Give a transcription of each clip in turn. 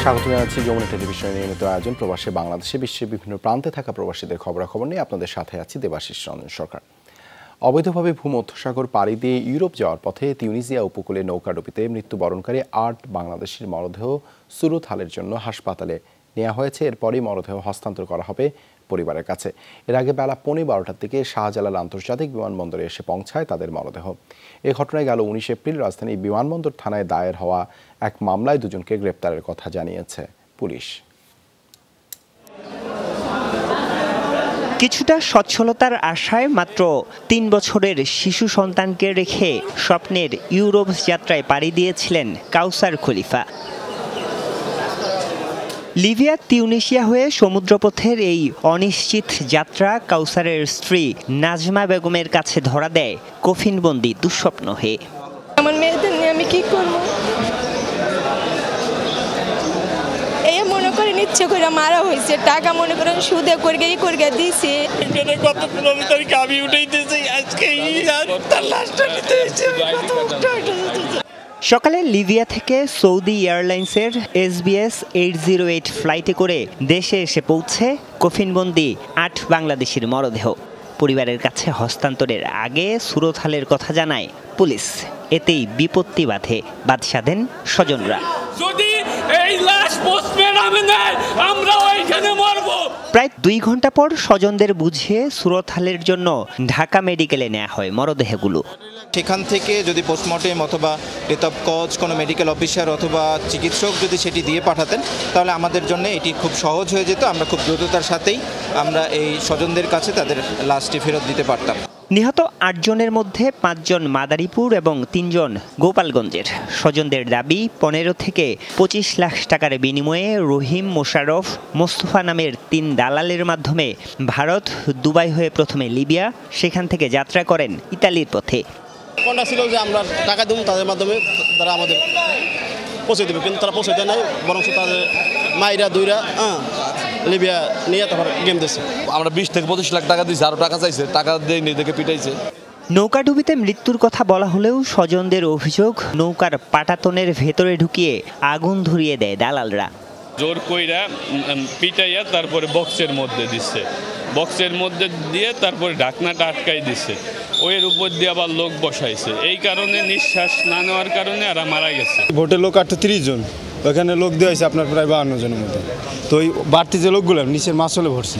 স্বাগত জানাচ্ছি যমুনা টেলিভিশনের নিয়মিত আয়োজন প্রবাসী বাংলাদেশে বিশ্বের বিভিন্ন প্রান্তে থাকা প্রবাসীদের খবরাখবর নিয়ে আপনাদের সাথে আছি দেবাশিস রঞ্জন সরকার। অবৈধভাবে ভূমধ্যসাগর পাড়ি দিয়ে ইউরোপ যাওয়ার পথে তিউনিসিয়া উপকূলে নৌকাডুবিতে মৃত্যুবরণকারী ৮ বাংলাদেশির মরদেহ সুরত হালের জন্য হাসপাতালে নেওয়া হয়েছে। এরপরই মরদেহ হস্তান্তর করা হবে পরিবারের কাছে। এর আগে বেলা 12:15টার দিকে শাহজালাল আন্তর্জাতিক বিমানবন্দরে এসে পৌঁছায় তাদের মরদেহ। এ ঘটনায় গেল 19 এপ্রিল রাজধানী বিমানবন্দর থানায় দায়ের হওয়া এক মামলায় দুজনকে গ্রেপ্তারের কথা জানিয়েছে পুলিশ। কিছুটা সচ্ছলতার আশায় মাত্র ৩ বছরের শিশু সন্তানকে রেখে স্বপ্নের ইউরোপ যাত্রায় পাড়ি দিয়েছিলেন কাউসার খলিফা। লিবিয়া তিউনিসিয়া হয়ে সমুদ্রপথের এই অনিশ্চিত যাত্রা কাউসারের স্ত্রী নাজমা বেগমের কাছে ধরা দেয় কফিনবন্দি দুঃস্বপ্ন হয়ে। আমার মেয়েদের নিয়ে আমি কি করবো? এই মনে করেন ইচ্ছে করে মারা হয়েছে, টাকা মনে করেন সুদে করে দিয়েছে। গত 15 তারিখে আমি উঠাইতেছি, আজকে তার লাশটা নিতে হয়েছে। সকালে লিবিয়া থেকে সৌদি এয়ারলাইন্সের SBS 808 ফ্লাইটে করে দেশে এসে পৌঁছে কফিনবন্দি ৮ বাংলাদেশির মরদেহ। পরিবারের কাছে হস্তান্তরের আগে সুরত হালের কথা জানায় পুলিশ। এতেই বিপত্তি বাঁধেন স্বজনরা। যদি এই লাশ পোস্টমর্টমে নেয় আমরা ওইখানে মরব। প্রায় 2 ঘন্টা পর স্বজনদের বুঝিয়ে সুরত হালের জন্য ঢাকা মেডিকেলে নেওয়া হয় মরদেহগুলো। সেখান থেকে যদি পোস্টমর্টেম অথবা ডেথ অফ কজ কোনো মেডিকেল অফিসার অথবা চিকিৎসক যদি সেটি দিয়ে পাঠাতেন তাহলে আমাদের জন্য এটি খুব সহজ হয়ে যেত। আমরা খুব দ্রুততার সাথেই আমরা এই স্বজনদের কাছে তাদের লাশটি ফেরত দিতে পারতাম। নিহত 8 জনের মধ্যে 5 জন মাদারীপুর এবং 3 জন গোপালগঞ্জের। স্বজনদের দাবি 15 থেকে 25 লাখ টাকার বিনিময়ে রহিম, মোশাররফ, মোস্তফা নামের 3 দালালের মাধ্যমে ভারত, দুবাই হয়ে প্রথমে লিবিয়া, সেখান থেকে যাত্রা করেন ইতালির পথে। কোনটা ছিল যে আমরা টাকা দেবো, তাদের মাধ্যমে তারা আমাদের পৌঁছে দেবে, কিন্তু তারা পৌঁছে দেয় নাই, বরং তাদের মাইরা দুইরা লিবিয়া নিয়ে তারপর গেম দিয়েছে। আমরা 20 থেকে 25 লাখ টাকা দিয়েছি, আরও টাকা চাইছে, টাকা দিয়ে দেখে পিটাইছে। নৌকাডুবিতে মৃত্যুর কথা বলা হলেও স্বজনদের অভিযোগ নৌকার পাটাতনের ভেতরে ঢুকিয়ে আগুন ধরিয়ে দেয় দালালরা। জোর কইরা পিটাইয়া তারপরে বক্সের মধ্যে দিচ্ছে, বক্সের মধ্যে দিয়ে তারপরে ঢাকনাটা আটকাই দিচ্ছে, ওইয়ের উপর দিয়ে আবার লোক বসাইছে। এই কারণে নিঃশ্বাস না নেওয়ার কারণে আর মারা গেছে। ভোটের লোক 30 জন, ওখানে লোক দেওয়া হয়েছে আপনার প্রায় 52 জনের মতো। তো ওই বাড়তি যে লোকগুলো নিচের মাসলে ভরছে,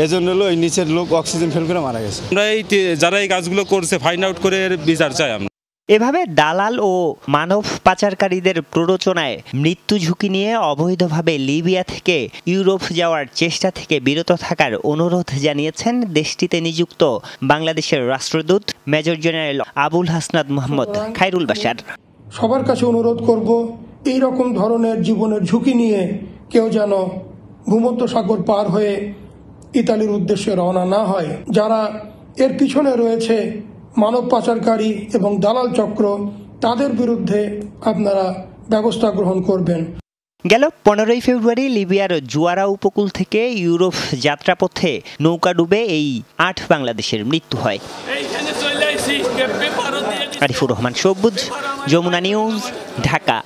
এই জন্য ওই নিচের লোক অক্সিজেন ফেল করে মারা গেছে। আমরা এই যারা এই কাজগুলো করছে ফাইন্ড আউট করে বিচার চাই আমরা। এভাবে দালাল ও মানব পাচারকারীদের প্ররোচনায় মৃত্যু ঝুঁকি নিয়ে অবৈধভাবে লিবিয়া থেকে ইউরোপ যাওয়ার চেষ্টা থেকে বিরত থাকার অনুরোধ জানিয়েছেন দেশটিতে নিযুক্ত বাংলাদেশের রাষ্ট্রদূত মেজর জেনারেল আবুল হাসনাত মোহাম্মদ খায়রুল বাশার। সবার কাছে অনুরোধ করব, এই রকম ধরনের জীবনের ঝুঁকি নিয়ে কেউ যেন ভূমধ্যসাগর পার হয়ে ইতালির উদ্দেশ্যে রওনা না হয়। যারা এর পিছনে রয়েছে মানব পাচারকারী এবং দালাল চক্র, তাদের বিরুদ্ধে আপনারা ব্যবস্থা গ্রহণ করবেন। গেল 15 ফেব্রুয়ারি লিবিয়ার জুয়ারা উপকূল থেকে ইউরোপ যাত্রাপথে নৌকা ডুবে এই 8 বাংলাদেশের মৃত্যু হয়। আরিফুর রহমান সবুজ, যমুনা নিউজ, ঢাকা।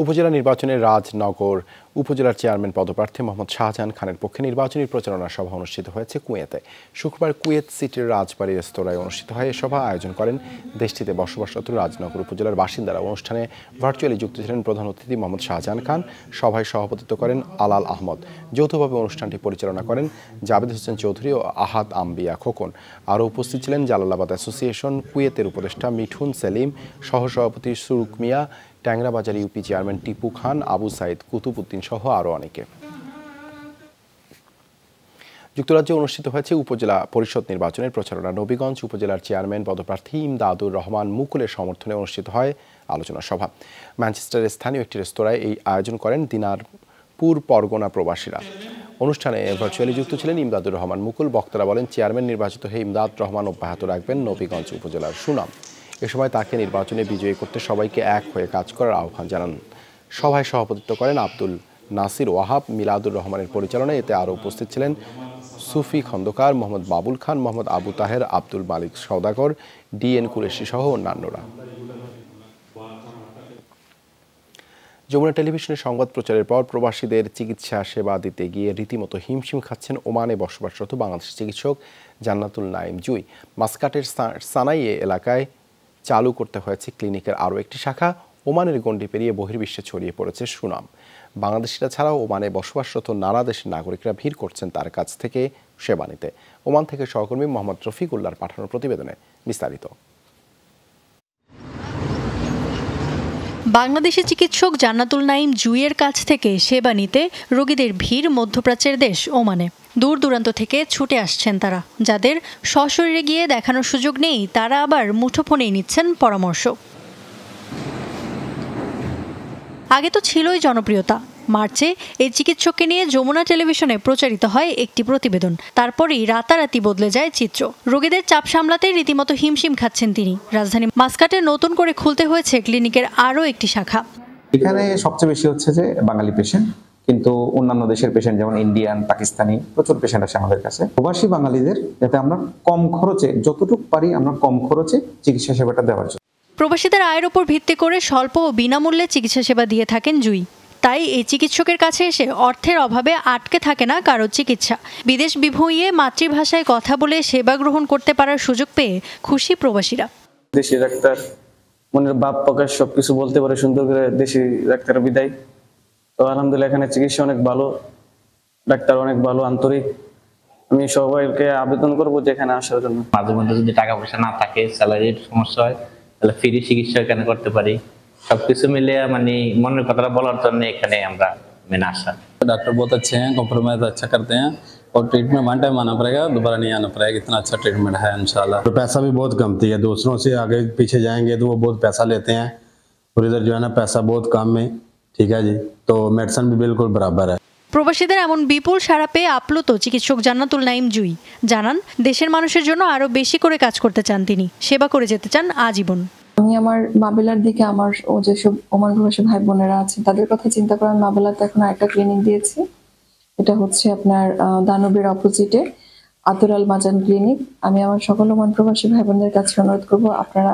উপজেলা নির্বাচনের রাজনগর উপজেলার চেয়ারম্যান পদপ্রার্থী মোহাম্মদ শাহজাহান খানের পক্ষে নির্বাচনী প্রচারণা সভা অনুষ্ঠিত হয়েছে কুয়েতে। শুক্রবার কুয়েত সিটির রাজবাড়ী রেস্তোরাঁয় অনুষ্ঠিত হয় এ সভা। আয়োজন করেন দেশটিতে বসবাসরত রাজনগর উপজেলার বাসিন্দারা। অনুষ্ঠানে ভার্চুয়ালি যুক্ত ছিলেন প্রধান অতিথি মোহাম্মদ শাহজাহান খান। সভায় সভাপতিত্ব করেন আলাল আহমদ। যৌথভাবে অনুষ্ঠানটি পরিচালনা করেন জাবেদ হোসেন চৌধুরী ও আহাদ আম্বিয়া খোকন। আরও উপস্থিত ছিলেন জালালাবাদ অ্যাসোসিয়েশন কুয়েতের উপদেষ্টা মিঠুন সেলিম, সহসভাপতি সুরুক মিয়া, ট্যাংরাবাজার ইউপি চেয়ারম্যান টিপু খান, আবু সাইদ কুতুবউদ্দিন সহ আরও অনেকে। যুক্তরাজ্যে অনুষ্ঠিত হয়েছে উপজেলা পরিষদ নির্বাচনের প্রচারণা। নবীগঞ্জ উপজেলার চেয়ারম্যান পদপ্রার্থী ইমদাদুর রহমান মুকুলের সমর্থনে অনুষ্ঠিত হয় আলোচনা সভা। ম্যানচেস্টারের স্থানীয় একটি রেস্তোরাঁয় এই আয়োজন করেন দিনারপুর পরগনা প্রবাসীরা। অনুষ্ঠানে ভার্চুয়ালি যুক্ত ছিলেন ইমদাদুর রহমান মুকুল। বক্তারা বলেন, চেয়ারম্যান নির্বাচিত হয়ে ইমদাদ রহমান অব্যাহত রাখবেন নবীগঞ্জ উপজেলার সুনাম। এ সময় তাকে নির্বাচনে বিজয়ী করতে সবাইকে এক হয়ে কাজ করার আহ্বান জানান। সভায় সভাপতিত্ব করেন আব্দুল নাসির ওয়াহাব মিলাদুর রহমানের পরিচালনায়। এতে আরও উপস্থিত ছিলেন সুফি খন্দকার, মোহাম্মদ বাবুল খান, মোহাম্মদ আবু তাহের, আব্দুল মালিক সওদাগর, ডিএন কুরেশি সহ অন্যান্যরা। যমুনা টেলিভিশনের সংবাদ প্রচারের পর প্রবাসীদের চিকিৎসা সেবা দিতে গিয়ে রীতিমতো হিমশিম খাচ্ছেন ওমানে বসবাসরত বাংলাদেশি চিকিৎসক জান্নাতুল নাইম জুই। মাসকাটের সানাইয়ে এলাকায় চালু করতে হয়েছে ক্লিনিকের আরও একটি শাখা। ওমানের গণ্ডি পেরিয়ে বহির্বিশ্বে ছড়িয়ে পড়েছে সুনাম। বাংলাদেশিরা ছাড়াও ওমানে বসবাসরত নানা দেশের নাগরিকরা ভিড় করছেন তার কাছ থেকে সেবা নিতে। ওমান থেকে সহকর্মী মোহাম্মদ রফিকুল্লাহর পাঠানো প্রতিবেদনে বিস্তারিত। বাংলাদেশি চিকিৎসক জান্নাতুল নাইম জুইয়ের কাছ থেকে সেবা নিতে রোগীদের ভিড় মধ্যপ্রাচ্যের দেশ ওমানে। দূর দূরান্ত থেকে ছুটে আসছেন তারা। যাদের সশরীরে গিয়ে দেখানোর সুযোগ নেই তারা আবার মুঠোফোনেই নিচ্ছেন পরামর্শ। আগে তো ছিলই জনপ্রিয়তা। মার্চে এই চিকিৎসককে নিয়ে যমুনা টেলিভিশনে প্রচারিত হয় একটি প্রতিবেদন। তারপরেই রাতারাতি বদলে যায় চিত্র। রোগীদের চাপ সামলাতে রীতিমতো হিমশিম খাচ্ছেন তিনি। রাজধানী মাসকাটে নতুন করে খুলতে হয়েছে ক্লিনিকের আরও একটি শাখা। এখানে সবচেয়ে বেশি হচ্ছে যে বাঙালি পেশেন্ট, কিন্তু অন্যান্য দেশের পেশেন্ট যেমন ইন্ডিয়ান, পাকিস্তানি প্রচুর পেশেন্ট আসে আমাদের কাছে। প্রবাসী বাঙালিদের যাতে আমরা কম খরচে, যতটুকু পারি আমরা কম খরচে চিকিৎসা সেবাটা দেওয়ার জন্য। প্রবাসীদের আয়ের উপর ভিত্তি করে স্বল্প ও বিনামূল্যে চিকিৎসা সেবা দিয়ে থাকেন জুই। তাই এই চিকিৎসকের কাছে এসে অর্থের অভাবে আটকে থাকে না কারো চিকিৎসা। বিদেশ বিভুঁইয়ে মাতৃভাষায় কথা বলে সেবা গ্রহণ করতে পারার সুযোগ পেয়ে খুশি প্রবাসীরা। দেশি ডাক্তার মনের ভাব প্রকাশ সবকিছু বলতে পারে সুন্দর করে, দেশি ডাক্তার বিদায়। তো আলহামদুলিল্লাহ এখানে চিকিৎসা অনেক ভালো, ডাক্তার অনেক ভালো, আন্তরিক। আমি সবাইকে আবেদন করবো যে এখানে আসার জন্য। মাঝে মধ্যে যদি টাকা পয়সা না থাকে, স্যালারির সমস্যা হয়, তাহলে ফ্রি চিকিৎসা এখানে করতে পারি। सबकिछु मिले मानी मन कथा बोलार जन्य एखाने আমরা মেনে আসা। डॉक्टर बहुत अच्छे हैं, कॉम्प्रोमाइज अच्छा करते हैं और ट्रीटमेंट वन टाइम आना पड़ेगा, दोबारा नहीं आना पड़ेगा। इतना अच्छा ट्रीटमेंट है इंशाल्लाह। तो पैसा भी बहुत कमती है, दूसरों से आगे पीछे जाएंगे तो वो बहुत पैसा लेते हैं और इधर जो है ना पैसा बहुत कम में, ठीक है जी। तो मेडिसिन भी बिल्कुल बराबर है। প্রবাসীদের এমন বিপুল সাড়া পেয়ে আপ্লুত চিকিৎসক জান্নাতুল নাইম জুই। জানান দেশের মানুষের জন্য আরো বেশি করে কাজ করতে চান তিনি, সেবা করে যেতে চান আজীবন। আমি আমার মাবেলার দিকে আমার ও যেসব ওমান প্রবাসী ভাই বোনেরা আছেন তাদের কথা চিন্তা করে আমি মাবেলাতে এখন একটা ক্লিনিক দিয়েছি। এটা হচ্ছে আপনার দানবের অপোজিটে আতরাল মাজান ক্লিনিক। আমি আমার সকল ওমান প্রবাসী ভাই বোনদের কাছে অনুরোধ করবো আপনারা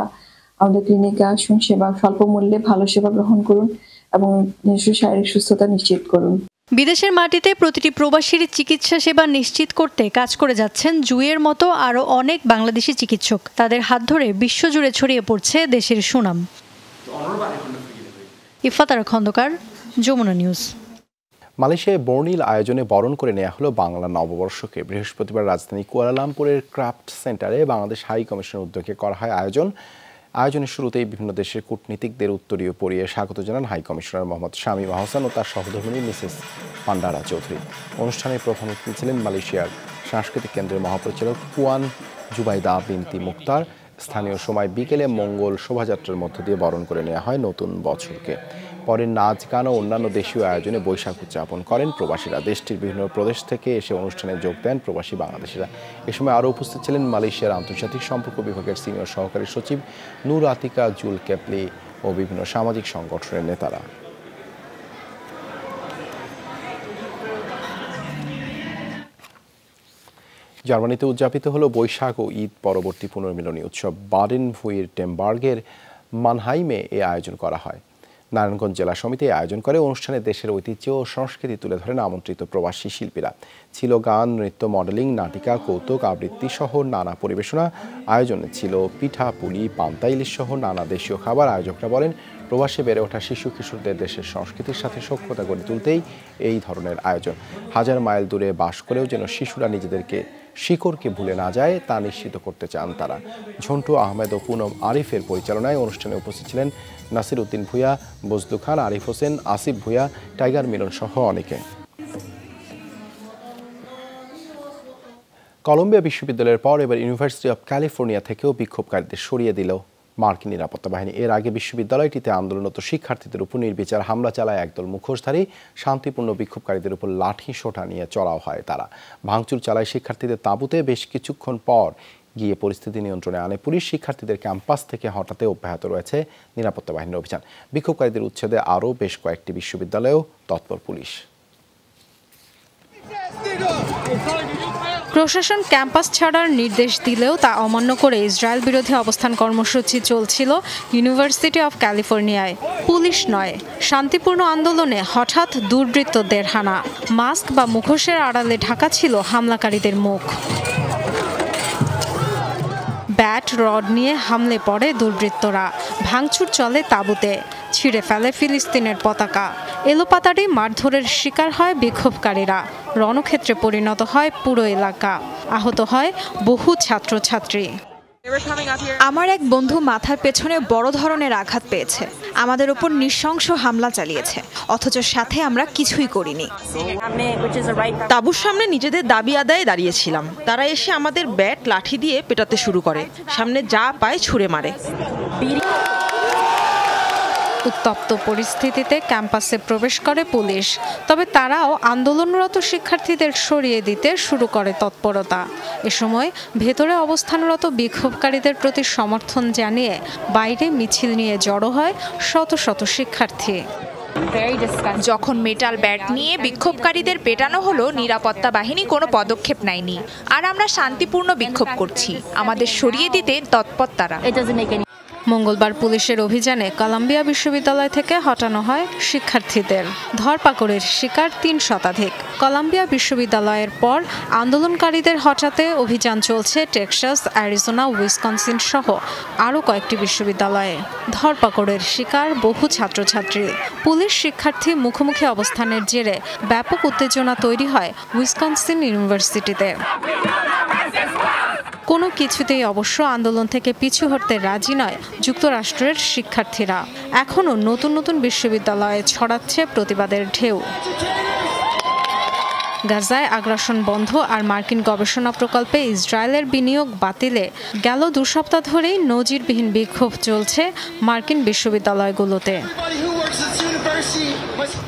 আমাদের ক্লিনিকে আসুন, সেবা স্বল্প মূল্যে ভালো সেবা গ্রহণ করুন এবং নিজস্ব শারীরিক সুস্থতা নিশ্চিত করুন। বিদেশের মাটিতে প্রতিটি প্রবাসীর চিকিৎসা সেবা নিশ্চিত করতে কাজ করে যাচ্ছেন জুইয়ের মতো আরও অনেক বাংলাদেশি চিকিৎসক। তাদের হাত ধরে বিশ্বজুড়ে ছড়িয়ে পড়ছে দেশের সুনাম। ইফাতারা খন্দকার, যমুনা নিউজ। মালয়েশিয়ায় বর্ণিল আয়োজনে বরণ করে নেওয়া হলো বাংলা নববর্ষকে। বৃহস্পতিবার রাজধানী কুয়ালালামপুরের ক্রাফট সেন্টারে বাংলাদেশ হাই কমিশনের উদ্যোগে করা হয় আয়োজনের শুরুতেই বিভিন্ন দেশের কূটনীতিকদের উত্তরীয় পরিয়ে স্বাগত জানান হাই কমিশনার মোহাম্মদ শামীম আহসান ও তার সহধর্মিণী মিসেস পান্ডারা চৌধুরী। অনুষ্ঠানে প্রধান অতিথি ছিলেন মালয়েশিয়ার সাংস্কৃতিক কেন্দ্রের মহাপরিচালক পুয়ান জুবাইদা বিনতি মুক্তার। স্থানীয় সময় বিকেলে মঙ্গল শোভাযাত্রার মধ্য দিয়ে বরণ করে নেওয়া হয় নতুন বছরকে। পরে নাচ গান ও অন্যান্য দেশীয় আয়োজনে বৈশাখ উদযাপন করেন প্রবাসীরা। দেশটির বিভিন্ন প্রদেশ থেকে এসে অনুষ্ঠানে যোগ দেন প্রবাসী বাংলাদেশিরা। এ সময় আরও উপস্থিত ছিলেন মালয়েশিয়ার আন্তর্জাতিক সম্পর্ক বিভাগের সিনিয়র সহকারী সচিব নূর আতিকা জুল কেপলি ও বিভিন্ন সামাজিক সংগঠনের নেতারা। জার্মানিতে উদযাপিত হলো বৈশাখ ও ঈদ পরবর্তী পুনর্মিলনী উৎসব। বাডেন-ভুইরটেমবার্গের মানহাইমে এই আয়োজন করা হয়। নারায়ণগঞ্জ জেলা সমিতি আয়োজন করে। অনুষ্ঠানে দেশের ঐতিহ্য ও সংস্কৃতি তুলে ধরেন আমন্ত্রিত প্রবাসী শিল্পীরা। ছিল গান, নৃত্য, মডেলিং, নাটিকা, কৌতুক, আবৃত্তি সহ নানা পরিবেশনা। আয়োজনে ছিল পিঠা, পুলি, পান্তা ইলিশ সহ নানা দেশীয় খাবার। আয়োজকরা বলেন প্রবাসে বেড়ে ওঠা শিশু কিশোরদের দেশের সংস্কৃতির সাথে সখ্যতা গড়ে তুলতেই এই ধরনের আয়োজন। হাজার মাইল দূরে বাস করেও যেন শিশুরা নিজেদেরকে শিকড়কে ভুলে না যায় তা নিশ্চিত করতে চান তারা। ঝন্টু আহমেদ ও পুনম আরিফের পরিচালনায় অনুষ্ঠানে উপস্থিত ছিলেন নাসির উদ্দিন ভূঁইয়া, বজলু খান, আরিফ হোসেন, আসিফ ভূঁইয়া, টাইগার মিলন সহ অনেকে। কলম্বিয়া বিশ্ববিদ্যালয়ের পর এবার ইউনিভার্সিটি অব ক্যালিফোর্নিয়া থেকেও বিক্ষোভকারীদের সরিয়ে দিল মার্কিন নিরাপত্তা বাহিনী। এর আগে বিশ্ববিদ্যালয়টিতে আন্দোলনরত শিক্ষার্থীদের উপর নির্বিচার হামলা চালায় একদল মুখোশধারী। শান্তিপূর্ণ বিক্ষোভকারীদের উপর লাঠি সোঁটা নিয়ে চড়াও হয় তারা। ভাঙচুর চালায় শিক্ষার্থীদের তাঁবুতে। বেশ কিছুক্ষণ পর গিয়ে পরিস্থিতি নিয়ন্ত্রণে আনে পুলিশ। শিক্ষার্থীদের ক্যাম্পাস থেকে হটাতে অব্যাহত রয়েছে নিরাপত্তা বাহিনীর অভিযান। বিক্ষোভকারীদের উচ্ছেদে আরও বেশ কয়েকটি বিশ্ববিদ্যালয়েও তৎপর পুলিশ। প্রশাসন ক্যাম্পাস ছাড়ার নির্দেশ দিলেও তা অমান্য করে ইসরায়েল বিরোধী অবস্থান কর্মসূচি চলছিল ইউনিভার্সিটি অফ ক্যালিফোর্নিয়ায়। পুলিশ নয়, শান্তিপূর্ণ আন্দোলনে হঠাৎ দুর্বৃত্তদের হানা। মাস্ক বা মুখোশের আড়ালে ঢাকা ছিল হামলাকারীদের মুখ। ব্যাট রড নিয়ে হামলে পড়ে দুর্বৃত্তরা, ভাঙচুর চলে তাঁবুতে, ছিঁড়ে ফেলে ফিলিস্তিনের পতাকা। এলোপাতাড়ি মারধরের শিকার হয় বিক্ষোভকারীরা, রণক্ষেত্রে পরিণত হয় পুরো এলাকা, আহত হয় বহু ছাত্রছাত্রী। আমার এক বন্ধু মাথার পেছনে বড় ধরনের আঘাত পেয়েছে। আমাদের উপর নৃশংস হামলা চালিয়েছে, অথচ সাথে আমরা কিছুই করিনি। তাঁবুর সামনে নিজেদের দাবি আদায়ে দাঁড়িয়েছিলাম। তারা এসে আমাদের ব্যাট লাঠি দিয়ে পেটাতে শুরু করে, সামনে যা পায় ছুঁড়ে মারে। উত্তপ্ত পরিস্থিতিতে ক্যাম্পাসে প্রবেশ করে পুলিশ, তবে তারাও আন্দোলনরত শিক্ষার্থীদের সরিয়ে দিতে শুরু করে তৎপরতা। এ সময় ভেতরে অবস্থানরত বিক্ষোভকারীদের প্রতি সমর্থন জানিয়ে বাইরে মিছিল নিয়ে জড়ো হয় শত শত শিক্ষার্থী। যখন মেটাল ব্যাট নিয়ে বিক্ষোভকারীদের পেটানো হলো, নিরাপত্তা বাহিনী কোনো পদক্ষেপ নেয়নি। আর আমরা শান্তিপূর্ণ বিক্ষোভ করছি, আমাদের সরিয়ে দিতে তৎপর তারা। মঙ্গলবার পুলিশের অভিযানে কলাম্বিয়া বিশ্ববিদ্যালয় থেকে হটানো হয় শিক্ষার্থীদের। ধরপাকড়ের শিকার ৩ শতাধিক। কলাম্বিয়া বিশ্ববিদ্যালয়ের পর আন্দোলনকারীদের হটাতে অভিযান চলছে টেক্সাস, অ্যারিজোনা, উইসকনসিন সহ আরও কয়েকটি বিশ্ববিদ্যালয়ে। ধরপাকড়ের শিকার বহু ছাত্রছাত্রী। পুলিশ শিক্ষার্থী মুখোমুখি অবস্থানের জেরে ব্যাপক উত্তেজনা তৈরি হয় উইসকনসিন ইউনিভার্সিটিতে। কোনো কিছুতেই অবশ্য আন্দোলন থেকে পিছু হটতে রাজি নয় যুক্তরাষ্ট্রের শিক্ষার্থীরা। এখনও নতুন নতুন বিশ্ববিদ্যালয়ে ছড়াচ্ছে প্রতিবাদের ঢেউ। গাজায় আগ্রাসন বন্ধ আর মার্কিন গবেষণা প্রকল্পে ইসরায়েলের বিনিয়োগ বাতিলে গেল 2 সপ্তাহ ধরেই নজিরবিহীন বিক্ষোভ চলছে মার্কিন বিশ্ববিদ্যালয়গুলোতে।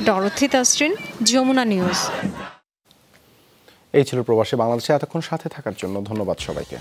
ডরথি তাসরিন, যমুনা নিউজ। এই ছিল প্রবাসী বাংলাদেশে এতক্ষণ সাথে থাকার জন্য ধন্যবাদ সবাইকে।